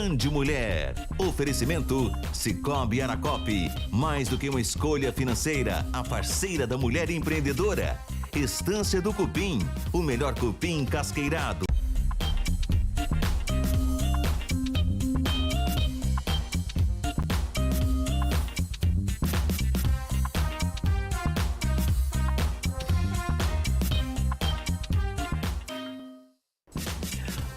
Band Mulher. Oferecimento Sicoob Aracop. Mais do que uma escolha financeira, a parceira da mulher empreendedora. Estância do Cupim, o melhor cupim casqueirado.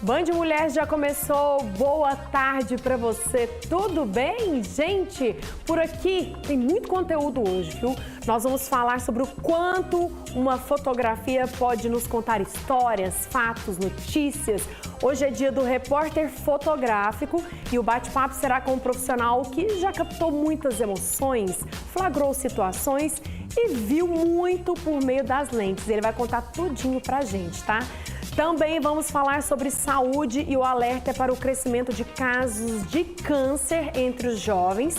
Band Mulher já começou, boa tarde para você, tudo bem? Gente, por aqui tem muito conteúdo hoje, viu? Nós vamos falar sobre o quanto uma fotografia pode nos contar histórias, fatos, notícias. Hoje é dia do repórter fotográfico e o bate-papo será com um profissional que já captou muitas emoções, flagrou situações e viu muito por meio das lentes. Ele vai contar tudinho pra gente, tá? Também vamos falar sobre saúde e o alerta é para o crescimento de casos de câncer entre os jovens.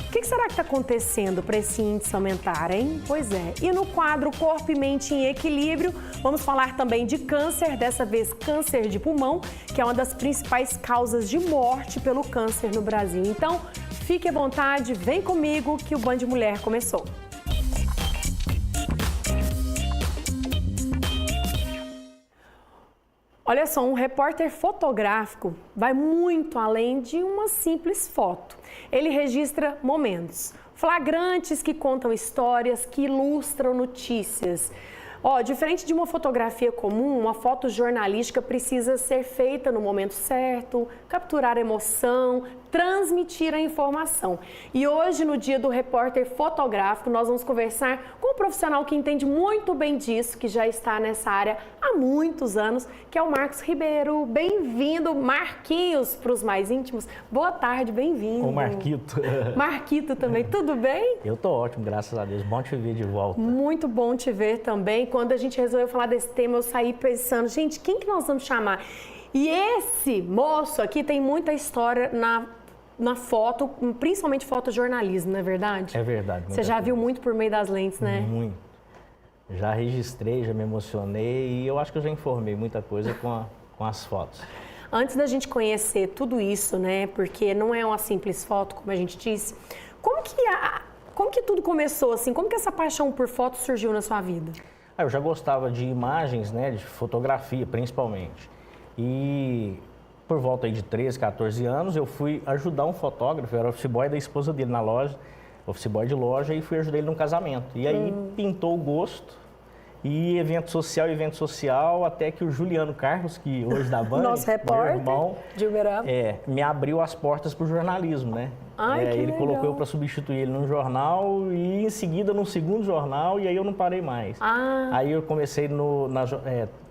O que será que está acontecendo para esse índice aumentar, hein? Pois é. E no quadro Corpo e Mente em Equilíbrio, vamos falar também de câncer, dessa vez câncer de pulmão, que é uma das principais causas de morte pelo câncer no Brasil. Então, fique à vontade, vem comigo que o Band Mulher começou. Olha só, um repórter fotográfico vai muito além de uma simples foto. Ele registra momentos flagrantes que contam histórias, que ilustram notícias. Diferente de uma fotografia comum, uma foto jornalística precisa ser feita no momento certo, capturar a emoção, transmitir a informação. E hoje, no dia do repórter fotográfico, nós vamos conversar com um profissional que entende muito bem disso, que já está nessa área há muitos anos, que é o Marcos Ribeiro. Bem-vindo, Marquinhos, para os mais íntimos. Boa tarde, bem-vindo. O Marquito. Marquito também, tudo bem? Eu tô ótimo, graças a Deus. Bom te ver de volta. Muito bom te ver também. Quando a gente resolveu falar desse tema, eu saí pensando, gente, quem que nós vamos chamar? E esse moço aqui tem muita história na foto, principalmente fotojornalismo, não é verdade? É verdade. Você já viu muito por meio das lentes, né? Muito. Já registrei, já me emocionei e eu acho que eu já informei muita coisa com as fotos. Antes da gente conhecer tudo isso, né? Porque não é uma simples foto, como a gente disse. Como que tudo começou assim? Como que essa paixão por foto surgiu na sua vida? Eu já gostava de imagens, né? De fotografia, principalmente. E por volta aí de 13, 14 anos, eu fui ajudar um fotógrafo, eu era office boy da esposa dele na loja, office boy de loja, e fui ajudar ele num casamento. E aí pintou o gosto, e evento social, até que o Juliano Carlos, que hoje da Band, nosso repórter, meu irmão, de Uberaba, me abriu as portas para o jornalismo, né? Ai, que ele legal. colocou eu para substituir ele num jornal e em seguida no segundo jornal, e aí eu não parei mais. Aí eu comecei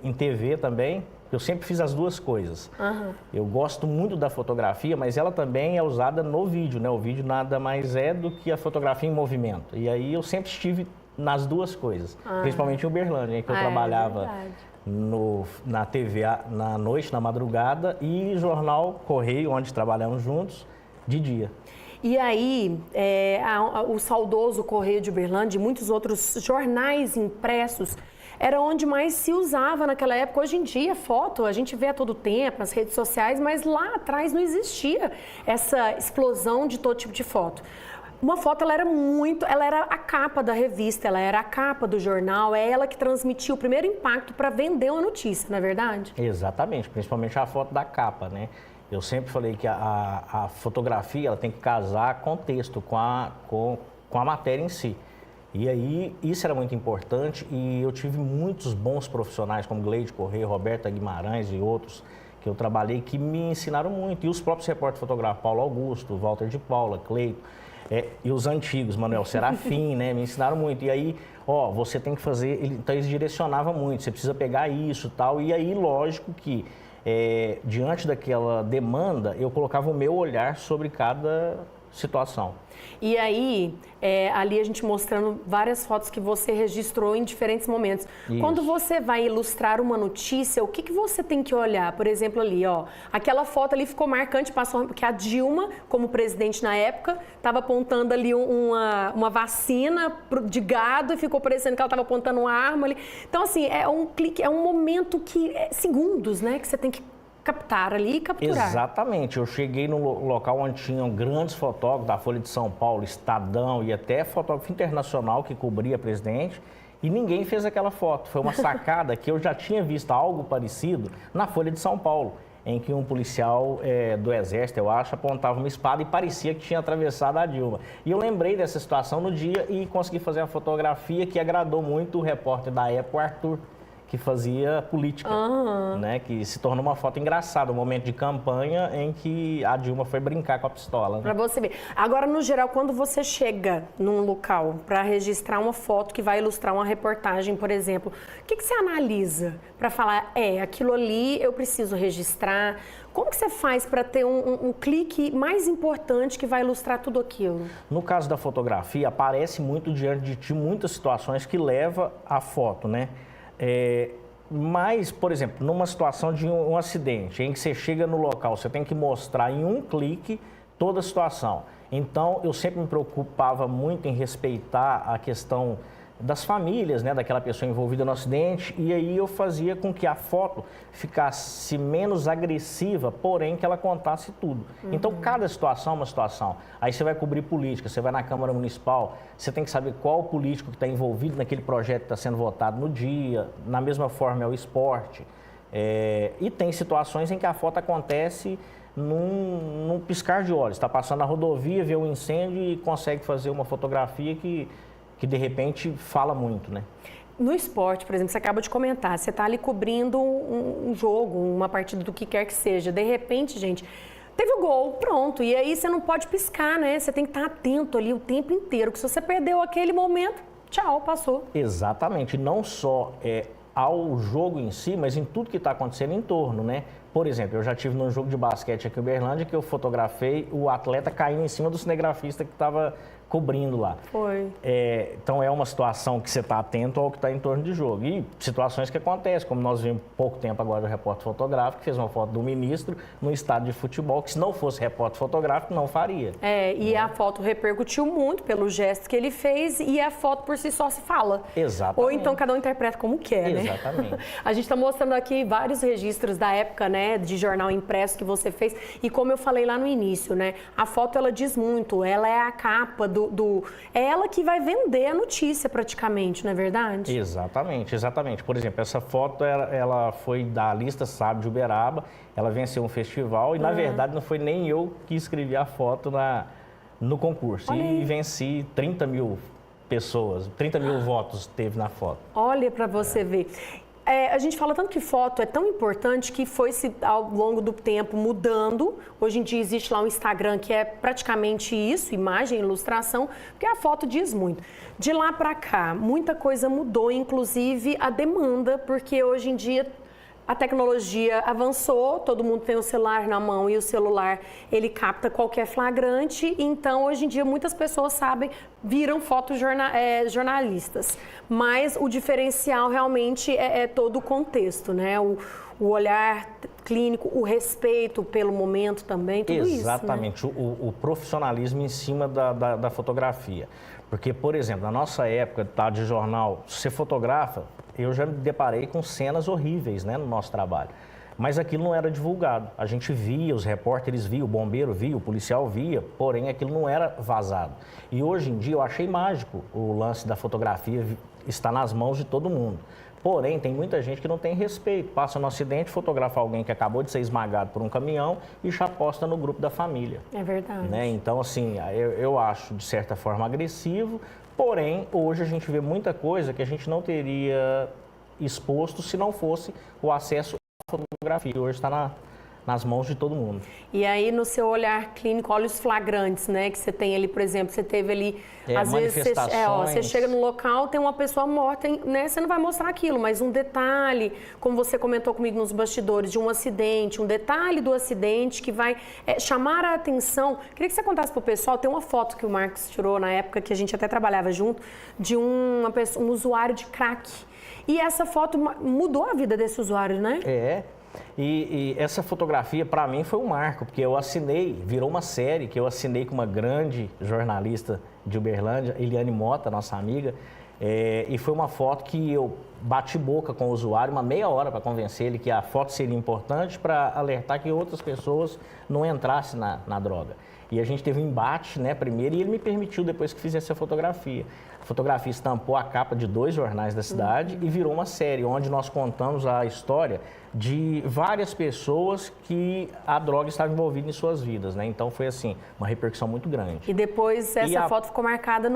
em TV também. Eu sempre fiz as duas coisas. Eu gosto muito da fotografia, mas ela também é usada no vídeo, né? O vídeo nada mais é do que a fotografia em movimento. E aí eu sempre estive nas duas coisas, principalmente em Uberlândia, que eu trabalhava na TV na noite, na madrugada, e jornal Correio, onde trabalhamos juntos, de dia. E aí, o saudoso Correio de Uberlândia e muitos outros jornais impressos era onde mais se usava naquela época. Hoje em dia, foto, a gente vê a todo tempo nas redes sociais, mas lá atrás não existia essa explosão de todo tipo de foto. Uma foto, ela era a capa da revista, ela era a capa do jornal, é ela que transmitia o primeiro impacto para vender uma notícia, não é verdade? Exatamente, principalmente a foto da capa, né? Eu sempre falei que a fotografia ela tem que casar com o texto, com a matéria em si. E aí, isso era muito importante e eu tive muitos bons profissionais, como Gleide Correia, Roberta Guimarães e outros, que eu trabalhei, que me ensinaram muito. E os próprios repórteres fotográficos, Paulo Augusto, Walter de Paula, Cleito, e os antigos, Manuel Serafim, né, me ensinaram muito. E aí, você tem que fazer, então eles direcionavam muito, você precisa pegar isso e tal. E aí, lógico que, diante daquela demanda, eu colocava o meu olhar sobre cada situação. E aí, ali a gente mostrando várias fotos que você registrou em diferentes momentos. Isso. Quando você vai ilustrar uma notícia, o que você tem que olhar? Por exemplo, ali, aquela foto ali ficou marcante, passou que a Dilma, como presidente na época, estava apontando ali uma vacina de gado e ficou parecendo que ela estava apontando uma arma ali. Então, assim, é um momento que segundos, né, que você tem que captar ali e capturar. Exatamente. Eu cheguei no local onde tinham grandes fotógrafos da Folha de São Paulo, Estadão e até fotógrafo internacional que cobria presidente, e ninguém fez aquela foto. Foi uma sacada que eu já tinha visto algo parecido na Folha de São Paulo, em que um policial do Exército, eu acho, apontava uma espada e parecia que tinha atravessado a Dilma. E eu lembrei dessa situação no dia e consegui fazer a fotografia que agradou muito o repórter da época, o Arthur, que fazia política, né? Que se tornou uma foto engraçada, um momento de campanha em que a Dilma foi brincar com a pistola. Né? Para você ver. Agora, no geral, quando você chega num local para registrar uma foto que vai ilustrar uma reportagem, por exemplo, o que você analisa para falar, aquilo ali eu preciso registrar? Como que você faz para ter um clique mais importante que vai ilustrar tudo aquilo? No caso da fotografia, aparece muito diante de ti muitas situações que levam à foto, né? Mas, por exemplo, numa situação de um acidente, em que você chega no local, você tem que mostrar em um clique toda a situação. Então, eu sempre me preocupava muito em respeitar a questão das famílias, né, daquela pessoa envolvida no acidente, e aí eu fazia com que a foto ficasse menos agressiva, porém que ela contasse tudo. Então, cada situação é uma situação. Aí você vai cobrir política, você vai na Câmara Municipal, você tem que saber qual político que está envolvido naquele projeto que está sendo votado no dia, na mesma forma é o esporte. E tem situações em que a foto acontece num piscar de olhos, está passando na rodovia, vê um incêndio e consegue fazer uma fotografia que de repente fala muito, né? No esporte, por exemplo, você acaba de comentar, você está ali cobrindo um jogo, uma partida do que quer que seja. De repente, gente, teve o gol, pronto. E aí você não pode piscar, né? Você tem que estar atento ali o tempo inteiro, que se você perdeu aquele momento, tchau, passou. Exatamente. Não só ao jogo em si, mas em tudo que está acontecendo em torno, né? Por exemplo, eu já tive num jogo de basquete aqui em Uberlândia que eu fotografei o atleta caindo em cima do cinegrafista que estava cobrindo lá. Foi. Então é uma situação que você está atento ao que está em torno de jogo. E situações que acontecem, como nós vimos pouco tempo agora o repórter fotográfico, que fez uma foto do ministro no estádio de futebol, que se não fosse repórter fotográfico, não faria. E a foto repercutiu muito pelo gesto que ele fez e a foto por si só se fala. Exatamente. Ou então cada um interpreta como quer, né? Exatamente. A gente está mostrando aqui vários registros da época, né, de jornal impresso que você fez. E como eu falei lá no início, né, a foto ela diz muito, ela é a capa é ela que vai vender a notícia praticamente, não é verdade? Exatamente, exatamente. Por exemplo, essa foto ela foi da Lista Sábio de Uberaba, ela venceu um festival e na verdade não foi nem eu que escrevi a foto no concurso. E venci 30 mil pessoas, 30 mil votos teve na foto. Olha para você ver. A gente fala tanto que foto é tão importante que foi-se ao longo do tempo mudando. Hoje em dia existe lá um Instagram que é praticamente isso, imagem, ilustração, porque a foto diz muito. De lá para cá, muita coisa mudou, inclusive a demanda, porque hoje em dia a tecnologia avançou, todo mundo tem o celular na mão e o celular ele capta qualquer flagrante, então hoje em dia muitas pessoas viram fotojornalistas, mas o diferencial realmente é todo o contexto, né? O olhar clínico, o respeito pelo momento também, tudo isso. Exatamente, né? o profissionalismo em cima da fotografia. Porque, por exemplo, na nossa época de jornal, você fotografa, eu já me deparei com cenas horríveis, né, no nosso trabalho. Mas aquilo não era divulgado. A gente via, os repórteres viam, o bombeiro via, o policial via, porém aquilo não era vazado. E hoje em dia eu achei mágico o lance da fotografia estar nas mãos de todo mundo. Porém, tem muita gente que não tem respeito. Passa no acidente, fotografa alguém que acabou de ser esmagado por um caminhão e já posta no grupo da família. É verdade. Né? Então, assim, eu acho de certa forma agressivo, porém, hoje a gente vê muita coisa que a gente não teria exposto se não fosse o acesso à fotografia. Hoje está nas mãos de todo mundo. E aí, no seu olhar clínico, olha os flagrantes, né? Que você tem ali, por exemplo, você teve ali, às vezes, você chega no local, tem uma pessoa morta, né? Você não vai mostrar aquilo, mas um detalhe, como você comentou comigo nos bastidores, de um acidente, um detalhe do acidente que vai chamar a atenção. Queria que você contasse para o pessoal, tem uma foto que o Marcos tirou na época, que a gente até trabalhava junto, de um usuário de crack. E essa foto mudou a vida desse usuário, né? E essa fotografia, para mim, foi um marco, porque eu assinei, virou uma série que eu assinei com uma grande jornalista de Uberlândia, Eliane Mota, nossa amiga, e foi uma foto que eu bate-boca com o usuário, uma meia hora para convencer ele que a foto seria importante para alertar que outras pessoas não entrassem na droga. E a gente teve um embate, né, primeiro, e ele me permitiu depois que fizesse a fotografia. A fotografia estampou a capa de 2 jornais da cidade e virou uma série, onde nós contamos a história de várias pessoas que a droga estava envolvida em suas vidas, né? Então foi assim, uma repercussão muito grande. E depois essa foto ficou marcada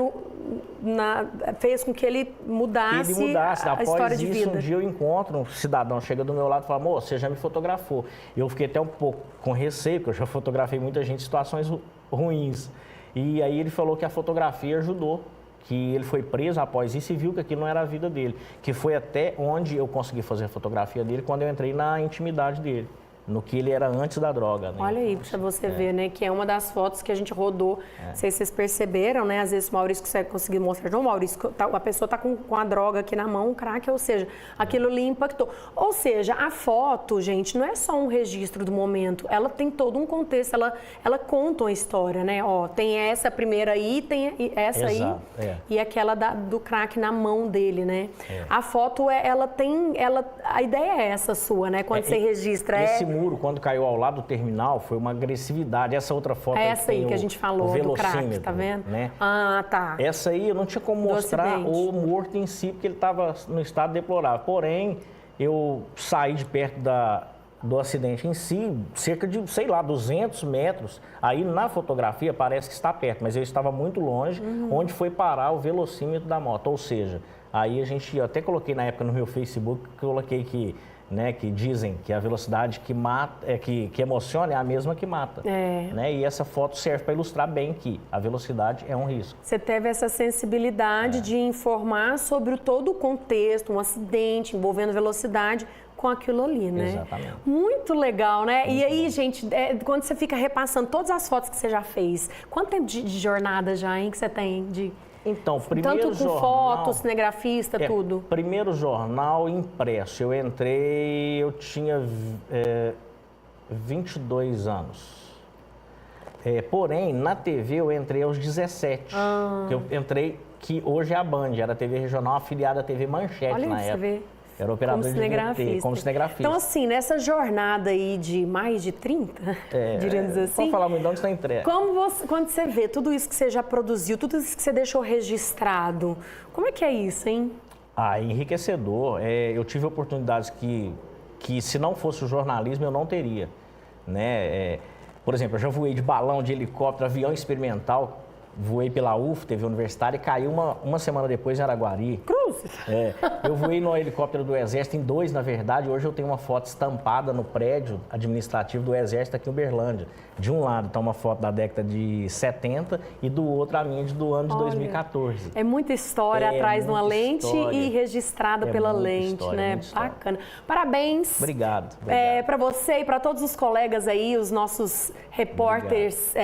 fez com que ele mudasse a história de vida. Após isso, um dia eu encontro um cidadão, chega do meu lado e fala, moço, você já me fotografou. Eu fiquei até um pouco com receio, porque eu já fotografei muita gente em situações ruins. E aí ele falou que a fotografia ajudou, que ele foi preso após isso e viu que aquilo não era a vida dele. Que foi até onde eu consegui fazer a fotografia dele, quando eu entrei na intimidade dele, no que ele era antes da droga. Né? Olha aí, pra você ver, né, que é uma das fotos que a gente rodou. Não sei se vocês perceberam, né, às vezes o Maurício conseguir mostrar. Não, Maurício, a pessoa tá com a droga aqui na mão, o crack, ou seja, aquilo ali impactou. Ou seja, a foto, gente, não é só um registro do momento, ela tem todo um contexto, ela conta uma história, né? Ó, tem essa primeira aí, tem essa Exato, aí e aquela do crack na mão dele, né? A foto, a ideia é essa sua, né, quando você registra. Esse muro, quando caiu ao lado do terminal, foi uma agressividade. Essa outra foto essa aí que a gente falou, do crack, tá vendo? Né? Ah, tá. Essa aí eu não tinha como mostrar o morto em si, porque ele estava no estado deplorável. Porém, eu saí de perto do acidente em si, cerca de, sei lá, 200 metros. Aí na fotografia parece que está perto, mas eu estava muito longe, onde foi parar o velocímetro da moto. Ou seja, aí eu até coloquei na época no meu Facebook, coloquei que dizem que a velocidade que mata, que emociona é a mesma que mata. Né? E essa foto serve para ilustrar bem que a velocidade é um risco. Você teve essa sensibilidade de informar sobre todo o contexto, um acidente envolvendo velocidade com aquilo ali, né? Exatamente. Muito legal, né? E aí, gente, quando você fica repassando todas as fotos que você já fez, quanto tempo de jornada já, hein, que você tem de... Então, primeiro tanto com jornal, foto, cinegrafista, tudo. Primeiro jornal impresso. Eu entrei, eu tinha 22 anos. Porém, na TV eu entrei aos 17. Eu entrei, que hoje é a Band, era a TV regional afiliada à TV Manchete. Olha na isso, época. Você vê. Era operador de VT, como cinegrafista. Então, assim, nessa jornada aí de mais de 30, diríamos assim... Vamos falar muito de onde está entregue. Quando você vê tudo isso que você já produziu, tudo isso que você deixou registrado, como é que é isso, hein? Enriquecedor. Eu tive oportunidades que se não fosse o jornalismo eu não teria. Né? Por exemplo, eu já voei de balão, de helicóptero, avião experimental, voei pela UF, TV Universitária, e caiu uma semana depois em Araguari. Cruz! Eu voei no helicóptero do Exército, em 2, na verdade. Hoje eu tenho uma foto estampada no prédio administrativo do Exército aqui em Uberlândia. De um lado está uma foto da década de 70 e do outro a minha do ano de 2014. É muita história atrás de uma lente e registrada pela lente, né? Bacana. Parabéns. Obrigado. Para você e para todos os colegas aí, os nossos repórteres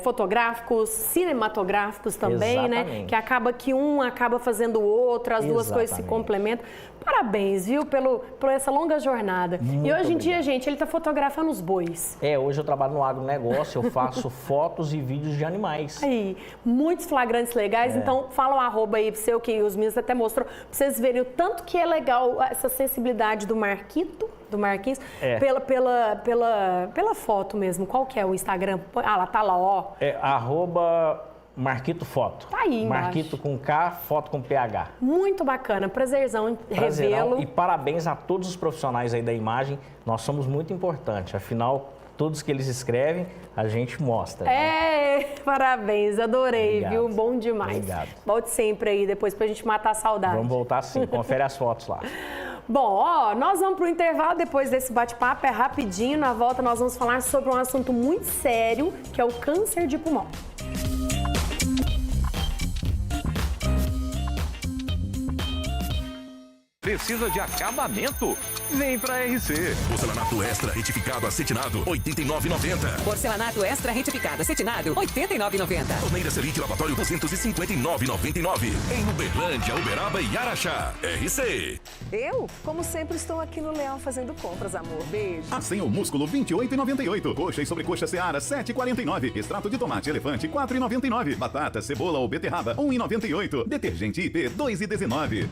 fotográficos, cinematográficos também, Exatamente. né? Que acaba que um acaba fazendo o outro, as duas coisas se complementam. Parabéns, viu, por essa longa jornada. Muito e hoje em dia, obrigado. gente, ele está fotografando os bois. Hoje eu trabalho no agronegócio, eu faço fotos e vídeos de animais. Aí, muitos flagrantes legais, então fala um arroba aí pro seu, que os meninos até mostrou, pra vocês verem o tanto que é legal essa sensibilidade do Marquinhos, pela foto mesmo. Qual que é o Instagram? Lá tá lá, ó. Arroba Marquito Foto. Tá aí embaixo. Marquito com K, foto com PH. Muito bacana, prazerzão em revê-lo. E parabéns a todos os profissionais aí da imagem, nós somos muito importantes, afinal, todos que eles escrevem, a gente mostra. Né? Parabéns, adorei, Obrigado. Viu? Bom demais. Obrigado. Volte sempre aí, depois pra gente matar a saudade. Vamos voltar sim, confere as fotos lá. Bom, nós vamos pro intervalo depois desse bate-papo, rapidinho. Na volta nós vamos falar sobre um assunto muito sério, que é o câncer de pulmão. Precisa de acabamento? Vem pra RC. Porcelanato Extra retificado acetinado, R$ 89,90. Porcelanato Extra retificado acetinado, R$ 89,90. Torneira Selite Lavatório, R$ 259,99. Em Uberlândia, Uberaba e Araxá. RC. Eu, como sempre, estou aqui no Leão fazendo compras, amor. Beijo. Assim o músculo, R$ 28,98. Coxa e sobrecoxa Seara, R$ 7,49. Extrato de tomate elefante, R$ 4,99. Batata, cebola ou beterraba, R$ 1,98. Detergente IP, R$ 2,19.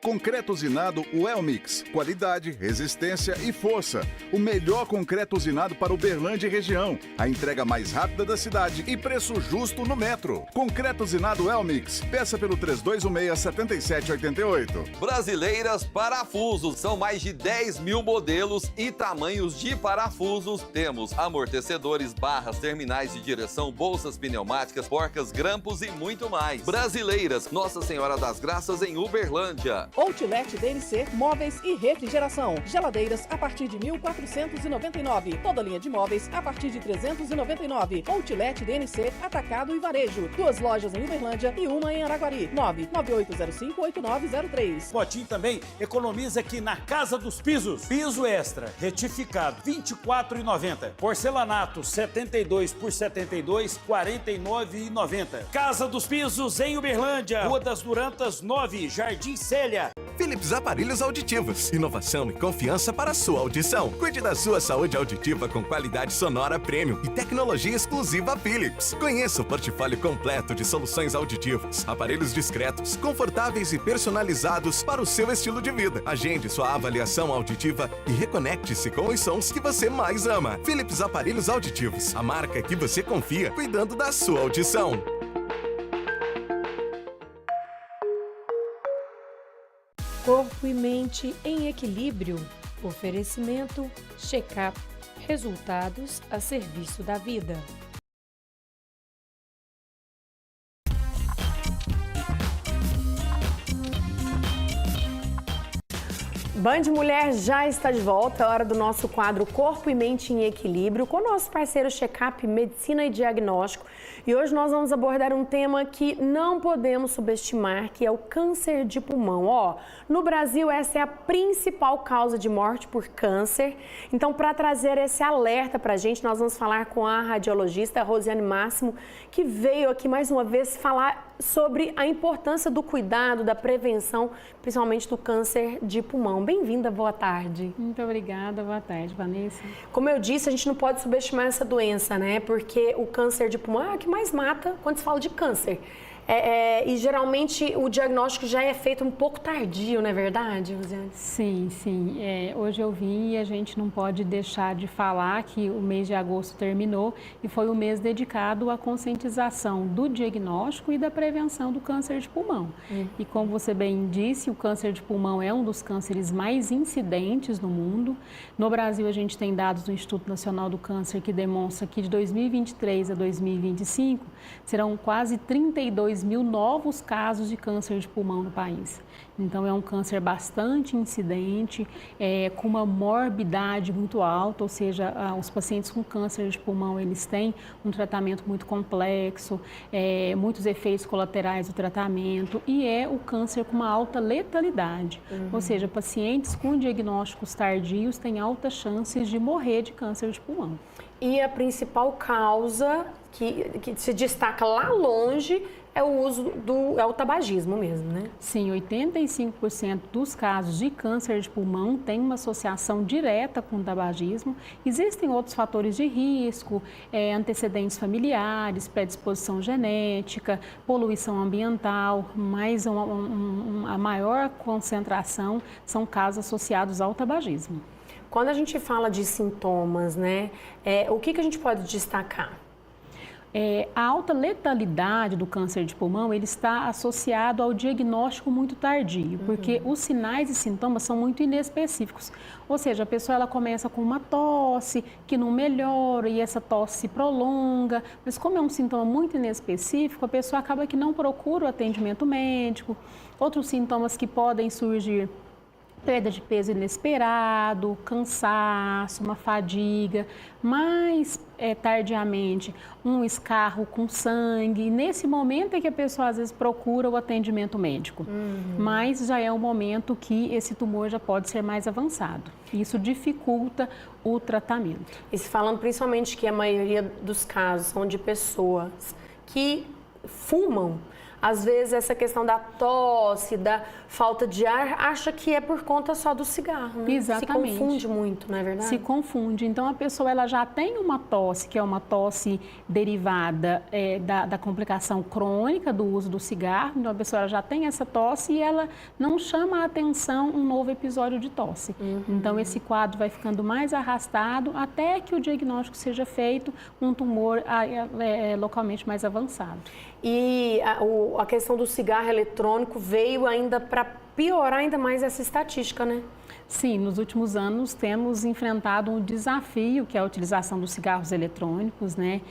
Concreto usinado Welmix. Qualidade, resistência e força. O melhor concreto usinado para Uberlândia e região. A entrega mais rápida da cidade e preço justo no metro. Concreto usinado Welmix. Peça pelo 3216-7788. Brasileiras Parafusos. São mais de 10 mil modelos e tamanhos de parafusos. Temos amortecedores, barras, terminais de direção, bolsas pneumáticas, porcas, grampos e muito mais. Brasileiras, Nossa Senhora das Graças em Uberlândia. Outlet DNC, móveis e refrigeração. Geladeiras a partir de 1.499. Toda linha de móveis a partir de 399. Outlet DNC, atacado e varejo. 2 lojas em Uberlândia e uma em Araguari. 99805-8903. Potinho também economiza aqui na Casa dos Pisos. Piso extra, retificado, R$ 24,90. Porcelanato, 72 por 72, R$ 49,90. Casa dos Pisos em Uberlândia. Rua das Durantas, 9, Jardim Célia. Philips Aparelhos Auditivos. Inovação e confiança para a sua audição. Cuide da sua saúde auditiva com qualidade sonora premium e tecnologia exclusiva Philips. Conheça o portfólio completo de soluções auditivas. Aparelhos discretos, confortáveis e personalizados para o seu estilo de vida. Agende sua avaliação auditiva e reconecte-se com os sons que você mais ama. Philips Aparelhos Auditivos. A marca que você confia, cuidando da sua audição. Corpo e mente em equilíbrio. Oferecimento Checkup. Resultados a serviço da vida. Band Mulher já está de volta, é hora do nosso quadro Corpo e Mente em Equilíbrio, com o nosso parceiro Checkup Medicina e Diagnóstico. E hoje nós vamos abordar um tema que não podemos subestimar, que é o câncer de pulmão. No Brasil, essa é a principal causa de morte por câncer. Então, para trazer esse alerta para a gente, nós vamos falar com a radiologista Rosiane Máximo, que veio aqui mais uma vez falar sobre a importância do cuidado, da prevenção, principalmente do câncer de pulmão. Bem-vinda, boa tarde. Muito obrigada, boa tarde, Vanessa. Como eu disse, a gente não pode subestimar essa doença, né? Porque o câncer de pulmão é o que mais mata quando se fala de câncer. E geralmente o diagnóstico já é feito um pouco tardio, não é verdade, Rosiane? Sim, sim. Hoje eu vim e a gente não pode deixar de falar que o mês de agosto terminou e foi um mês dedicado à conscientização do diagnóstico e da prevenção do câncer de pulmão. E como você bem disse, o câncer de pulmão é um dos cânceres mais incidentes no mundo. No Brasil, a gente tem dados do Instituto Nacional do Câncer que demonstra que de 2023 a 2025 serão quase 32 mil novos casos de câncer de pulmão no país. Então, é um câncer bastante incidente, com uma morbidade muito alta, ou seja, os pacientes com câncer de pulmão, eles têm um tratamento muito complexo, muitos efeitos colaterais do tratamento e é o câncer com uma alta letalidade. Ou seja, pacientes com diagnósticos tardios têm altas chances de morrer de câncer de pulmão. E a principal causa que se destaca lá longe é o uso é o tabagismo mesmo, né? Sim, 85% dos casos de câncer de pulmão têm uma associação direta com o tabagismo. Existem outros fatores de risco, antecedentes familiares, predisposição genética, poluição ambiental, mas a maior concentração são casos associados ao tabagismo. Quando a gente fala de sintomas, né, o que a gente pode destacar? A alta letalidade do câncer de pulmão, ele está associado ao diagnóstico muito tardio, porque os sinais e sintomas são muito inespecíficos. Ou seja, a pessoa ela começa com uma tosse que não melhora e essa tosse se prolonga, mas como é um sintoma muito inespecífico, a pessoa acaba que não procura o atendimento médico. Outros sintomas que podem surgir: perda de peso inesperado, cansaço, uma fadiga, mais tardiamente um escarro com sangue. E nesse momento é que a pessoa às vezes procura o atendimento médico, mas já é um momento que esse tumor já pode ser mais avançado. Isso dificulta o tratamento. E se falando principalmente que a maioria dos casos são de pessoas que fumam, às vezes essa questão da tosse, da falta de ar, acha que é por conta só do cigarro, né? Exatamente. Se confunde muito, não é verdade? Se confunde. Então, a pessoa ela já tem uma tosse, que é uma tosse derivada da complicação crônica do uso do cigarro. Então, a pessoa já tem essa tosse e ela não chama a atenção um novo episódio de tosse. Então, esse quadro vai ficando mais arrastado até que o diagnóstico seja feito, um tumor localmente mais avançado. E a questão do cigarro eletrônico veio ainda para piorar ainda mais essa estatística, né? Sim, nos últimos anos temos enfrentado um desafio, que é a utilização dos cigarros eletrônicos, né?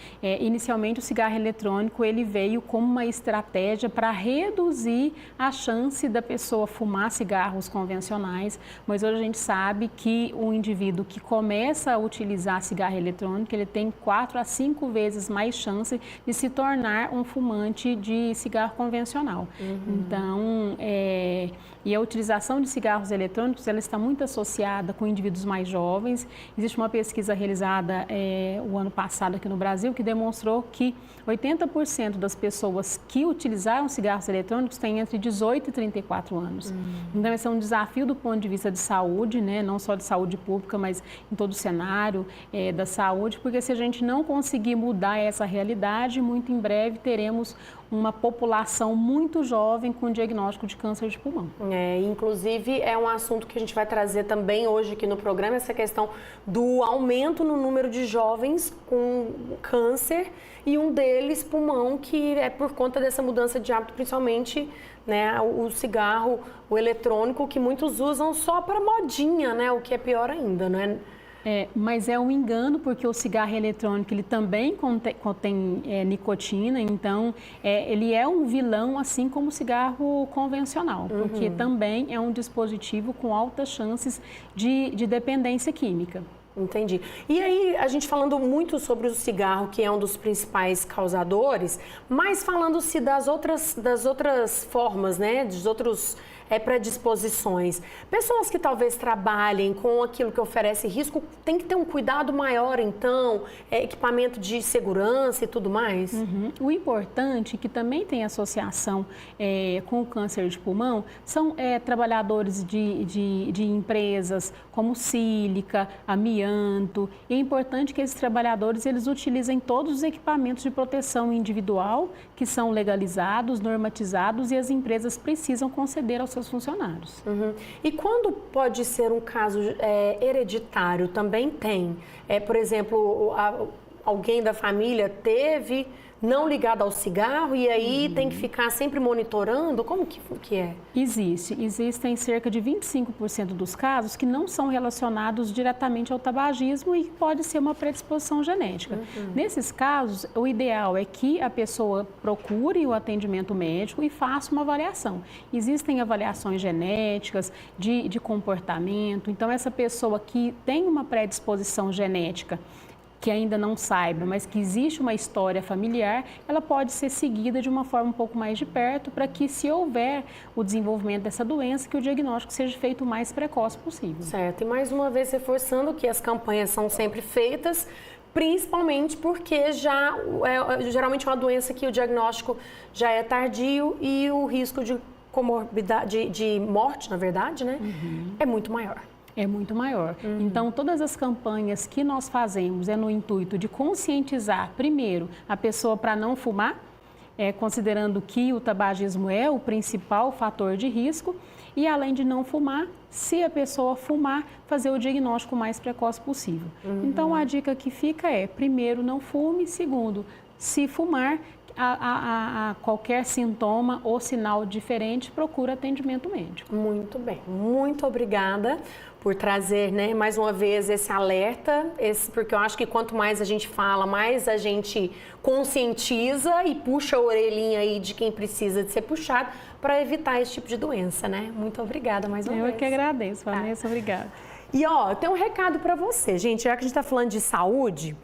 Inicialmente o cigarro eletrônico ele veio como uma estratégia para reduzir a chance da pessoa fumar cigarros convencionais, mas hoje a gente sabe que o indivíduo que começa a utilizar cigarro eletrônico, ele tem 4 a 5 vezes mais chance de se tornar um fumante de cigarro convencional. Então, e a utilização de cigarros eletrônicos, ela está muito associada com indivíduos mais jovens. Existe uma pesquisa realizada o ano passado aqui no Brasil que demonstrou que 80% das pessoas que utilizaram cigarros eletrônicos têm entre 18 e 34 anos. Então, esse é um desafio do ponto de vista de saúde, né? Não só de saúde pública, mas em todo o cenário da saúde, porque se a gente não conseguir mudar essa realidade, muito em breve teremos uma população muito jovem com diagnóstico de câncer de pulmão. Inclusive, é um assunto que a gente vai trazer também hoje aqui no programa, essa questão do aumento no número de jovens com câncer e um deles pulmão, que é por conta dessa mudança de hábito, principalmente, né, o cigarro, o eletrônico, que muitos usam só para modinha, né, o que é pior ainda, não é? Mas é um engano, porque o cigarro eletrônico ele também contém nicotina, então ele é um vilão, assim como o cigarro convencional, porque também é um dispositivo com altas chances de dependência química. Entendi. E aí, a gente falando muito sobre o cigarro, que é um dos principais causadores, mas falando-se das outras formas, né, dos outros predisposições. Pessoas que talvez trabalhem com aquilo que oferece risco, tem que ter um cuidado maior, então, equipamento de segurança e tudo mais? O importante, que também tem associação com o câncer de pulmão, são trabalhadores de empresas como sílica, amianto. E é importante que esses trabalhadores eles utilizem todos os equipamentos de proteção individual que são legalizados, normatizados e as empresas precisam conceder aos seus funcionários. E quando pode ser um caso hereditário? Também tem. Por exemplo, alguém da família teve, não ligado ao cigarro, e aí tem que ficar sempre monitorando? Como que é? Existem cerca de 25% dos casos que não são relacionados diretamente ao tabagismo e pode ser uma predisposição genética. Nesses casos, o ideal é que a pessoa procure o atendimento médico e faça uma avaliação. Existem avaliações genéticas de comportamento, então essa pessoa que tem uma predisposição genética que ainda não saiba, mas que existe uma história familiar, ela pode ser seguida de uma forma um pouco mais de perto para que, se houver o desenvolvimento dessa doença, que o diagnóstico seja feito o mais precoce possível. Certo. E mais uma vez reforçando que as campanhas são sempre feitas, principalmente porque geralmente é uma doença que o diagnóstico já é tardio e o risco de comorbidade, de morte, na verdade, né, é muito maior. É muito maior. Então, todas as campanhas que nós fazemos é no intuito de conscientizar, primeiro, a pessoa para não fumar, considerando que o tabagismo é o principal fator de risco, e além de não fumar, se a pessoa fumar, fazer o diagnóstico o mais precoce possível. Então, a dica que fica é, primeiro, não fume, segundo, se fumar, a qualquer sintoma ou sinal diferente, procura atendimento médico. Muito bem, muito obrigada por trazer, né, mais uma vez esse alerta, porque eu acho que quanto mais a gente fala, mais a gente conscientiza e puxa a orelhinha aí de quem precisa de ser puxado para evitar esse tipo de doença, né? Muito obrigada mais uma vez. Eu que agradeço, Vanessa, obrigada. E eu tenho um recado para você, gente, já que a gente está falando de saúde,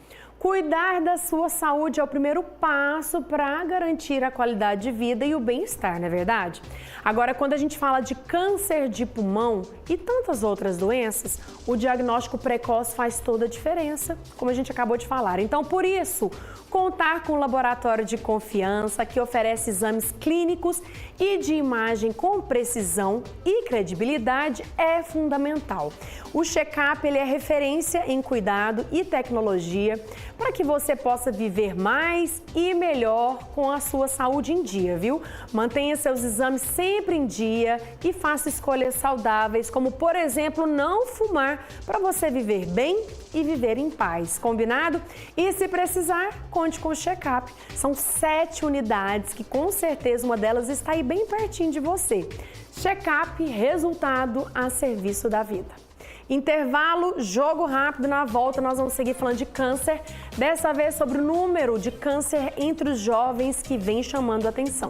Cuidar da sua saúde é o primeiro passo para garantir a qualidade de vida e o bem-estar, não é verdade? Agora, quando a gente fala de câncer de pulmão e tantas outras doenças, o diagnóstico precoce faz toda a diferença, como a gente acabou de falar. Então, por isso, contar com um laboratório de confiança que oferece exames clínicos e de imagem com precisão e credibilidade é fundamental. O check-up ele é referência em cuidado e tecnologia para que você possa viver mais e melhor com a sua saúde em dia, viu? Mantenha seus exames sempre em dia e faça escolhas saudáveis, como, por exemplo, não fumar, para você viver bem e viver em paz, combinado? E se precisar, conte com o check-up. São 7 unidades que com certeza uma delas está aí bem pertinho de você. Check-up, resultado a serviço da vida. Intervalo, jogo rápido. Na volta nós vamos seguir falando de câncer, dessa vez sobre o número de câncer entre os jovens que vem chamando a atenção.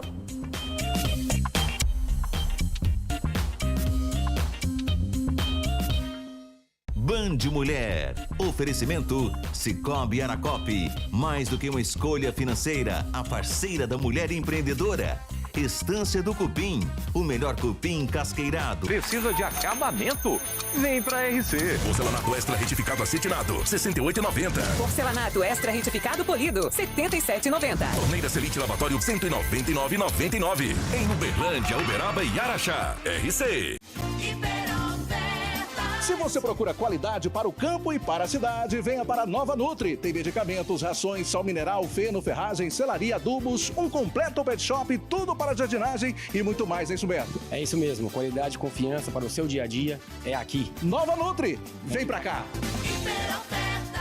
Band Mulher. Oferecimento Sicoob Aracop. Mais do que uma escolha financeira, a parceira da mulher empreendedora. Estância do Cupim, o melhor cupim casqueirado. Precisa de acabamento? Vem pra RC. Porcelanato extra retificado acetinado, R$ 68,90. Porcelanato extra retificado polido, R$ 77,90. Torneira Selite Lavatório, R$ 199,99. Em Uberlândia, Uberaba e Araxá. RC. Se você procura qualidade para o campo e para a cidade, venha para a Nova Nutri. Tem medicamentos, rações, sal mineral, feno, ferragem, selaria, adubos, um completo pet shop, tudo para jardinagem e muito mais, hein, Humberto? É isso mesmo, qualidade e confiança para o seu dia a dia é aqui. Nova Nutri, vem pra cá!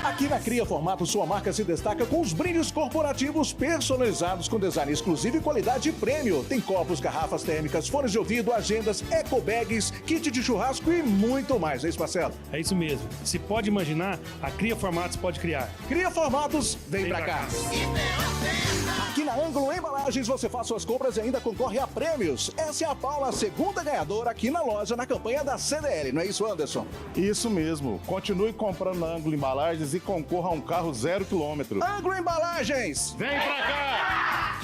Aqui na Cria Formatos, sua marca se destaca com os brindes corporativos personalizados com design exclusivo e qualidade prêmio. Tem copos, garrafas térmicas, fones de ouvido, agendas, eco bags, kit de churrasco e muito mais. É isso, Marcelo? É isso mesmo. Se pode imaginar, a Cria Formatos pode criar. Cria Formatos, vem pra cá. Aqui na Ângulo Embalagens você faz suas compras e ainda concorre a prêmios. Essa é a Paula, a segunda ganhadora aqui na loja na campanha da CDL, não é isso, Anderson? Isso mesmo. Continue comprando na Ângulo Embalagens e concorra a um carro 0 km. Ângulo Embalagens! Vem pra cá!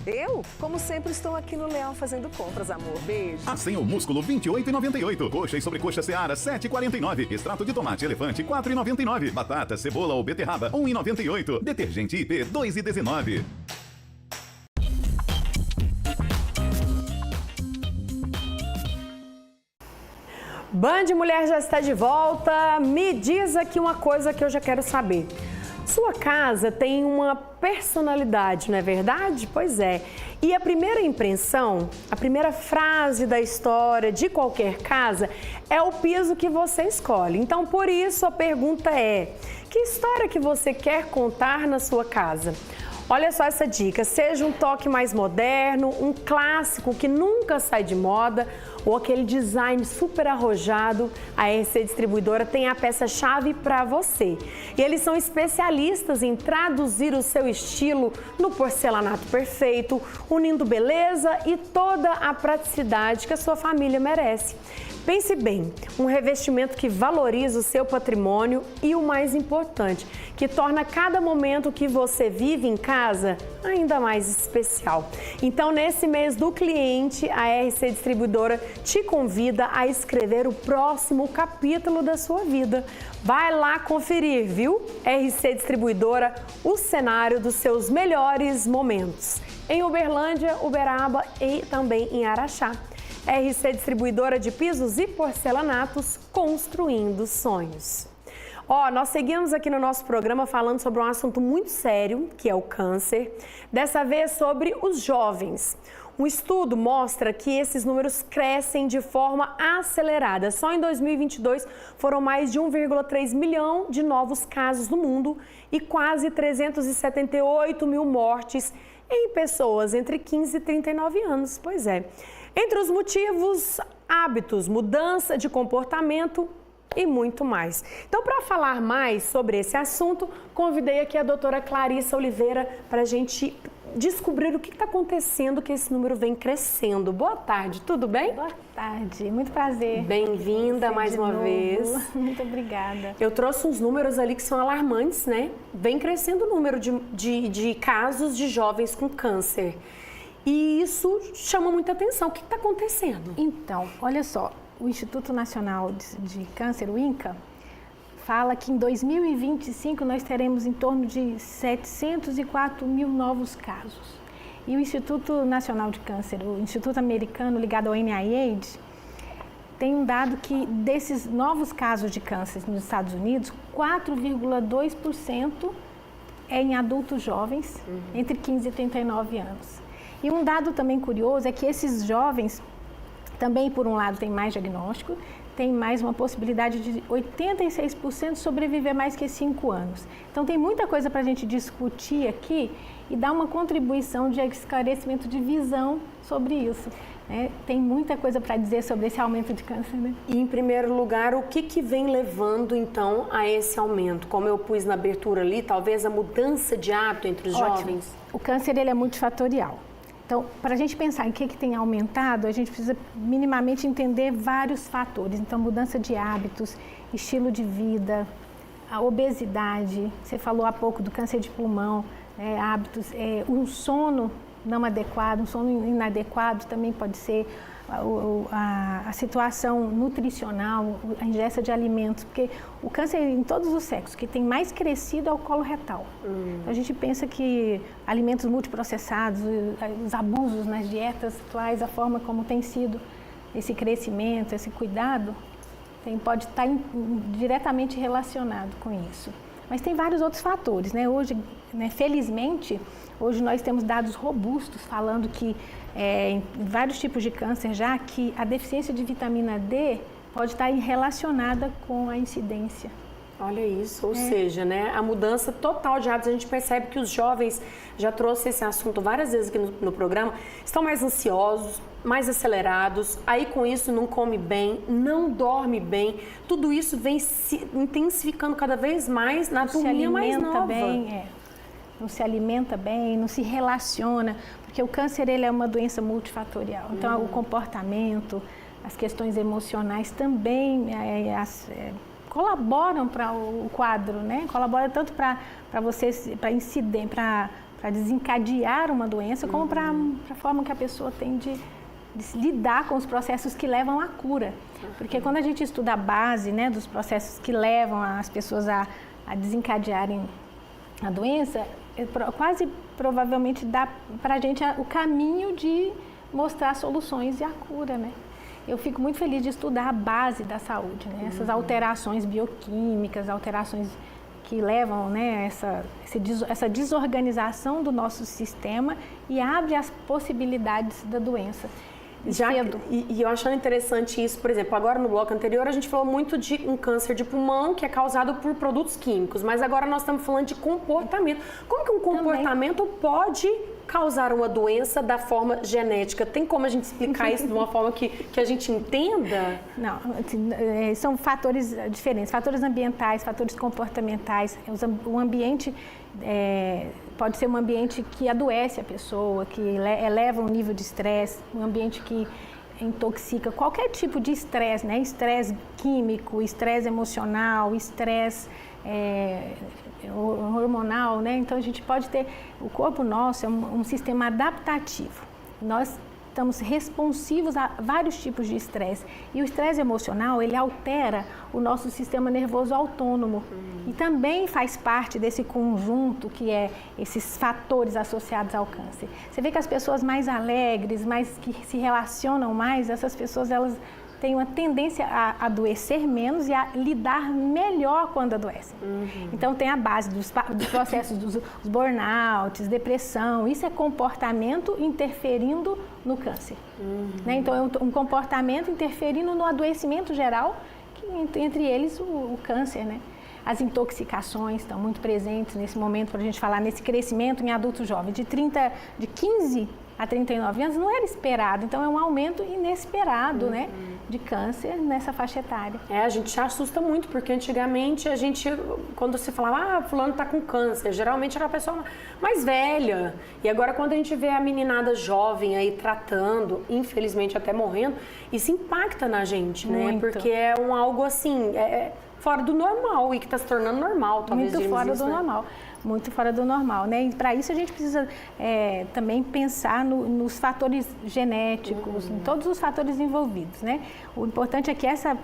Eu, como sempre, estou aqui no Leão fazendo compras, amor. Beijo. Assim o músculo, R$ 28,98. Coxa e sobrecoxa Seara, R$ 7,49. Extrato de tomate elefante, R$ 4,99. Batata, cebola ou beterraba, R$ 1,98. Detergente IP, R$ 2,19. Band Mulher já está de volta. Me diz aqui uma coisa que eu já quero saber. Sua casa tem uma personalidade, não é verdade? Pois é. E a primeira impressão, a primeira frase da história de qualquer casa é o piso que você escolhe. Então, por isso, a pergunta é: que história que você quer contar na sua casa? Olha só essa dica, seja um toque mais moderno, um clássico que nunca sai de moda ou aquele design super arrojado, a RC Distribuidora tem a peça-chave para você. E eles são especialistas em traduzir o seu estilo no porcelanato perfeito, unindo beleza e toda a praticidade que a sua família merece. Pense bem, um revestimento que valoriza o seu patrimônio e o mais importante, que torna cada momento que você vive em casa ainda mais especial. Então, nesse mês do cliente, a RC Distribuidora te convida a escrever o próximo capítulo da sua vida. Vai lá conferir, viu? RC Distribuidora, o cenário dos seus melhores momentos. Em Uberlândia, Uberaba e também em Araxá. RC Distribuidora de pisos e porcelanatos, construindo sonhos. Nós seguimos aqui no nosso programa falando sobre um assunto muito sério, que é o câncer. Dessa vez sobre os jovens. Um estudo mostra que esses números crescem de forma acelerada. Só em 2022 foram mais de 1,3 milhão de novos casos no mundo e quase 378 mil mortes em pessoas entre 15 e 39 anos. Pois é. Entre os motivos, hábitos, mudança de comportamento e muito mais. Então, para falar mais sobre esse assunto, convidei aqui a doutora Clarissa Oliveira para a gente descobrir o que está acontecendo, que esse número vem crescendo. Boa tarde, tudo bem? Boa tarde, muito prazer. Bem-vinda mais uma vez. Muito obrigada. Eu trouxe uns números ali que são alarmantes, né? Vem crescendo o número de casos de jovens com câncer. E isso chama muita atenção. O que está acontecendo? Então, olha só, o Instituto Nacional de Câncer, o INCA, fala que em 2025 nós teremos em torno de 704 mil novos casos. E o Instituto Nacional de Câncer, o Instituto Americano ligado ao NIH, tem um dado que desses novos casos de câncer nos Estados Unidos, 4,2% é em adultos jovens, entre 15 e 39 anos. E um dado também curioso é que esses jovens também, por um lado, têm mais diagnóstico, tem mais uma possibilidade de 86% sobreviver mais que 5 anos. Então, tem muita coisa para a gente discutir aqui e dar uma contribuição de esclarecimento de visão sobre isso. Né? Tem muita coisa para dizer sobre esse aumento de câncer. Né? E, em primeiro lugar, o que vem levando, então, a esse aumento? Como eu pus na abertura ali, talvez a mudança de hábito entre os jovens? O câncer ele é multifatorial. Então, para a gente pensar em que tem aumentado, a gente precisa minimamente entender vários fatores. Então, mudança de hábitos, estilo de vida, a obesidade, você falou há pouco do câncer de pulmão, hábitos, um sono não adequado, um sono inadequado também pode ser, a situação nutricional, a ingesta de alimentos, porque o câncer em todos os sexos, que tem mais crescido é o colo retal. Então, a gente pensa que alimentos multiprocessados, os abusos nas dietas atuais, a forma como tem sido esse crescimento, esse cuidado, pode estar diretamente relacionado com isso. Mas tem vários outros fatores, né? Hoje, felizmente, hoje nós temos dados robustos falando que em vários tipos de câncer já que a deficiência de vitamina D pode estar relacionada com a incidência. Olha isso, ou seja, né, a mudança total de hábitos. A gente percebe que os jovens, já trouxe esse assunto várias vezes aqui no programa, estão mais ansiosos, mais acelerados, aí com isso não come bem, não dorme bem, tudo isso vem se intensificando cada vez mais na turminha mais nova. Não se alimenta bem, não se relaciona, porque o câncer ele é uma doença multifatorial. Então, o comportamento, as questões emocionais também colaboram para o quadro, né? Colaboram tanto para desencadear uma doença, como para a forma que a pessoa tem de lidar com os processos que levam à cura. Porque quando a gente estuda a base, né, dos processos que levam as pessoas a desencadearem a doença, quase provavelmente dá para a gente o caminho de mostrar soluções e a cura, né? Eu fico muito feliz de estudar a base da saúde, né? Essas alterações bioquímicas, alterações que levam, né, essa desorganização do nosso sistema e abre as possibilidades da doença. E eu achando interessante isso, por exemplo, agora no bloco anterior a gente falou muito de um câncer de pulmão que é causado por produtos químicos, mas agora nós estamos falando de comportamento. Como que um comportamento pode causar uma doença da forma genética? Tem como a gente explicar isso de uma forma que a gente entenda? Não, são fatores diferentes, fatores ambientais, fatores comportamentais. O ambiente pode ser um ambiente que adoece a pessoa, que eleva o nível de estresse, um ambiente que intoxica, qualquer tipo de estresse, né? Estresse químico, estresse emocional, estresse hormonal, né? Então a gente pode ter, o corpo nosso é um sistema adaptativo. Nós estamos responsivos a vários tipos de estresse. E o estresse emocional, ele altera o nosso sistema nervoso autônomo. E também faz parte desse conjunto que é esses fatores associados ao câncer. Você vê que as pessoas mais alegres, que se relacionam mais, essas pessoas, elas têm uma tendência a adoecer menos e a lidar melhor quando adoecem. Então, tem a base dos processos dos burnouts, depressão, isso é comportamento interferindo no câncer. Né? Então, é um comportamento interferindo no adoecimento geral, que, entre eles o câncer, né? As intoxicações estão muito presentes nesse momento, para a gente falar nesse crescimento em adultos jovens, de 15 a 39 anos, não era esperado, então é um aumento inesperado, né? de câncer nessa faixa etária. A gente se assusta muito, porque antigamente a gente, quando se falava, fulano tá com câncer, geralmente era a pessoa mais velha. E agora quando a gente vê a meninada jovem aí tratando, infelizmente até morrendo, isso impacta na gente, né? Porque é algo assim, fora do normal e que está se tornando normal, talvez. Muito fora isso, do né? normal. Muito fora do normal, né? E para isso a gente precisa também pensar nos fatores genéticos, em todos os fatores envolvidos, né? O importante é que essa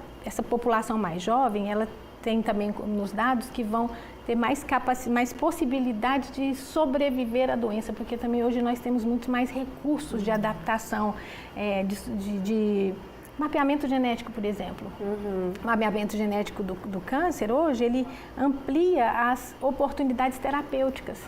população mais jovem, ela tem também nos dados que vão ter mais possibilidade de sobreviver à doença, porque também hoje nós temos muito mais recursos de adaptação, de mapeamento genético, por exemplo. O mapeamento genético do câncer, hoje, ele amplia as oportunidades terapêuticas.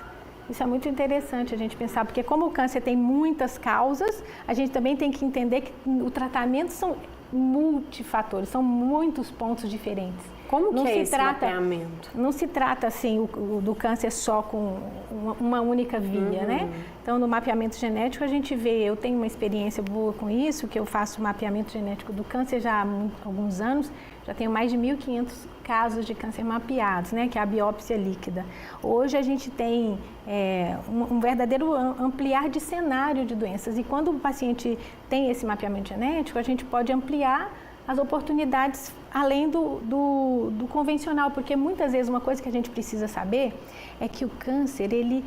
Isso é muito interessante a gente pensar, porque como o câncer tem muitas causas, a gente também tem que entender que o tratamento são multifatores, são muitos pontos diferentes. Como que é esse mapeamento? Não se trata, assim, do câncer só com uma única via, né? Então, no mapeamento genético, a gente vê, eu tenho uma experiência boa com isso, que eu faço mapeamento genético do câncer já há alguns anos, já tenho mais de 1.500 casos de câncer mapeados, né? Que é a biópsia líquida. Hoje, a gente tem um verdadeiro ampliar de cenário de doenças, e quando o paciente tem esse mapeamento genético, a gente pode ampliar as oportunidades além do convencional, porque muitas vezes uma coisa que a gente precisa saber é que o câncer, ele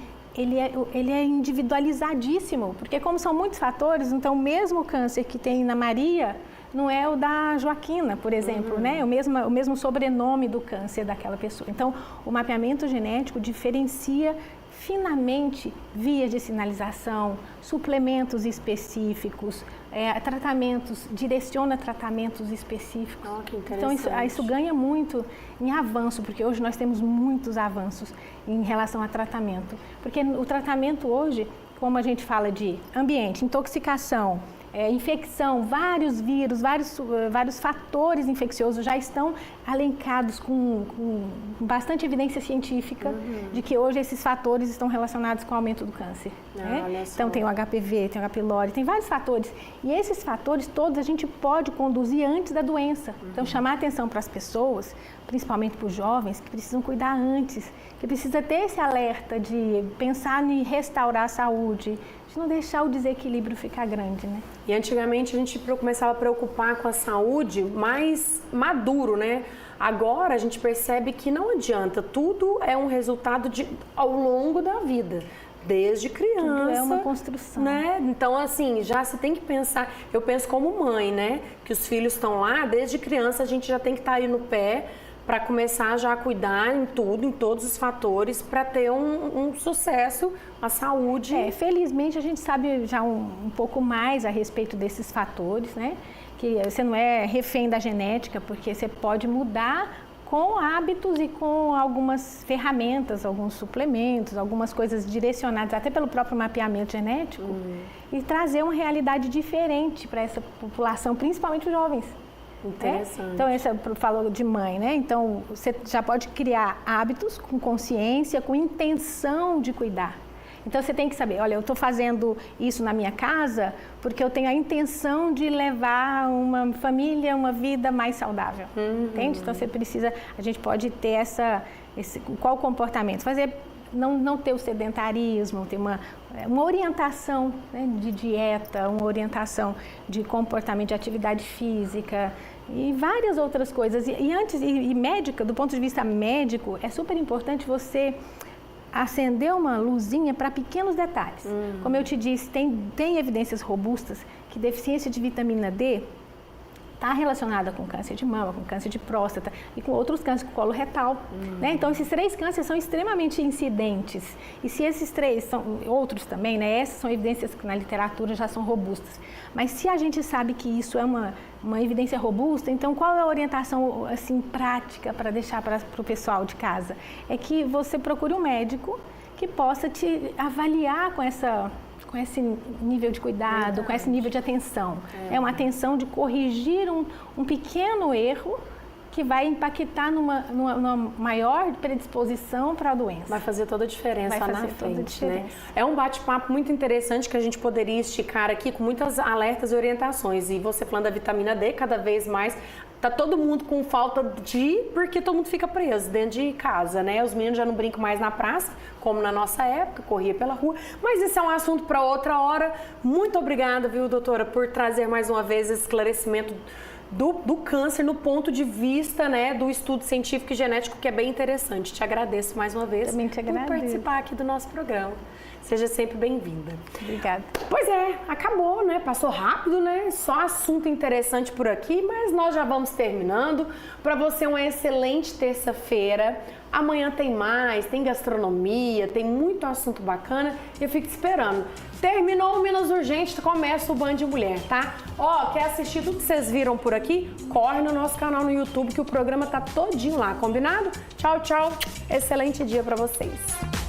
é individualizadíssimo, porque como são muitos fatores, então o mesmo câncer que tem na Maria não é o da Joaquina, por exemplo, né? O mesmo sobrenome do câncer daquela pessoa. Então, o mapeamento genético diferencia finamente vias de sinalização, suplementos específicos, direciona tratamentos específicos. Que então isso ganha muito em avanço, porque hoje nós temos muitos avanços em relação a tratamento. Porque o tratamento hoje, como a gente fala de ambiente, intoxicação, infecção, vários vírus, vários fatores infecciosos já estão elencados com bastante evidência científica de que hoje esses fatores estão relacionados com o aumento do câncer. Né? Então tem o HPV, tem o H. pylori, tem vários fatores. E esses fatores todos a gente pode conduzir antes da doença. Então chamar atenção para as pessoas, principalmente para os jovens, que precisam cuidar antes, que precisa ter esse alerta de pensar em restaurar a saúde, de não deixar o desequilíbrio ficar grande, né? E antigamente a gente começava a preocupar com a saúde mais maduro, né? Agora a gente percebe que não adianta, tudo é um resultado ao longo da vida. Desde criança. Tudo é uma construção. Né? Então, assim, já se tem que pensar, eu penso como mãe, né? Que os filhos estão lá, desde criança a gente já tem que estar aí no pé para começar já a cuidar em tudo, em todos os fatores, para ter um sucesso, a saúde. Felizmente a gente sabe já um pouco mais a respeito desses fatores, né? Que você não é refém da genética, porque você pode mudar com hábitos e com algumas ferramentas, alguns suplementos, algumas coisas direcionadas até pelo próprio mapeamento genético e trazer uma realidade diferente para essa população, principalmente os jovens. Interessante. Então, você falou de mãe, né? Então, você já pode criar hábitos com consciência, com intenção de cuidar. Então, você tem que saber, olha, eu estou fazendo isso na minha casa porque eu tenho a intenção de levar uma família, uma vida mais saudável, entende? Então, a gente pode ter qual comportamento? Não ter o sedentarismo, ter uma orientação, né, de dieta, uma orientação de comportamento, de atividade física e várias outras coisas. E médica, do ponto de vista médico, é super importante você acender uma luzinha para pequenos detalhes. Como eu te disse, tem evidências robustas que deficiência de vitamina D está relacionada com câncer de mama, com câncer de próstata e com outros cânceres com colo retal. Né? Então, esses 3 cânceres são extremamente incidentes. E se esses 3 são outros também, né? Essas são evidências que na literatura já são robustas. Mas se a gente sabe que isso é uma evidência robusta, então qual é a orientação assim, prática para deixar para o pessoal de casa? É que você procure um médico que possa te avaliar com esse nível de cuidado, com esse nível de atenção. É uma atenção de corrigir um pequeno erro que vai impactar numa maior predisposição para a doença. Vai fazer toda a diferença lá na frente, né? Diferença. É um bate-papo muito interessante que a gente poderia esticar aqui com muitas alertas e orientações. E você falando da vitamina D, cada vez mais tá todo mundo com falta porque todo mundo fica preso dentro de casa, né? Os meninos já não brincam mais na praça, como na nossa época, corria pela rua. Mas isso é um assunto para outra hora. Muito obrigada, viu, doutora, por trazer mais uma vez esse esclarecimento do câncer no ponto de vista, né, do estudo científico e genético, que é bem interessante. Te agradeço mais uma vez por participar aqui do nosso programa. Seja sempre bem-vinda. Obrigada. Pois é, acabou, né? Passou rápido, né? Só assunto interessante por aqui, mas nós já vamos terminando. Para você, uma excelente terça-feira. Amanhã tem mais, tem gastronomia, tem muito assunto bacana. Eu fico esperando. Terminou o Menos Urgente, começa o Band de Mulher, tá? Ó, quer assistir tudo que vocês viram por aqui? Corre no nosso canal no YouTube que o programa tá todinho lá, combinado? Tchau, tchau. Excelente dia para vocês.